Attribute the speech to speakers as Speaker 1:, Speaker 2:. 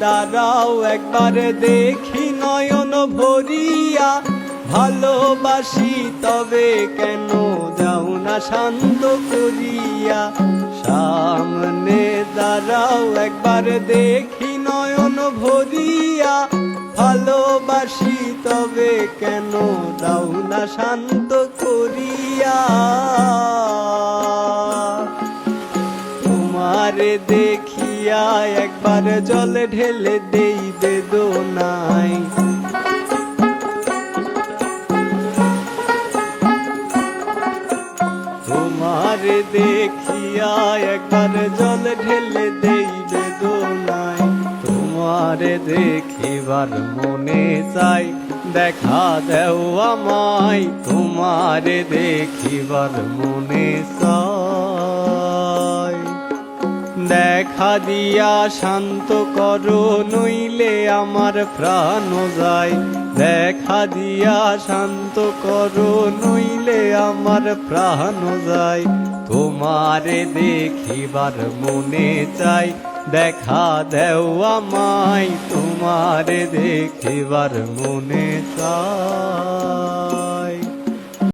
Speaker 1: দাঁড়াও একবার দেখি নয়ন ভরিয়া, ভালোবাসি তবে কেন যাও না শান্ত করিয়া। সামনে দাঁড়াও একবার দেখি নয়ন ভরিয়া, ভালোবাসি তবে কেন দাও না শান্ত করিয়া। তোমারে দেখিয়া একবার জল ঢেলে দেই বেদনায়, তোমারে দেখিয়া একবার জল ঢেলে দেই বেদনায়। তোমারে দেখিবার মনে চাই, দেখা দেও আমায়, তোমারে দেখিবার মনে চাই। দেখা দিয়া শান্ত করো নইলে আমার প্রাণ যায়, দেখা দিয়া শান্ত করো নইলে আমার প্রাণ যায়। তোমারে দেখিবার মনে চাই, দেখা দেও আমায়, তোমারে দেখিবার মনে চাই।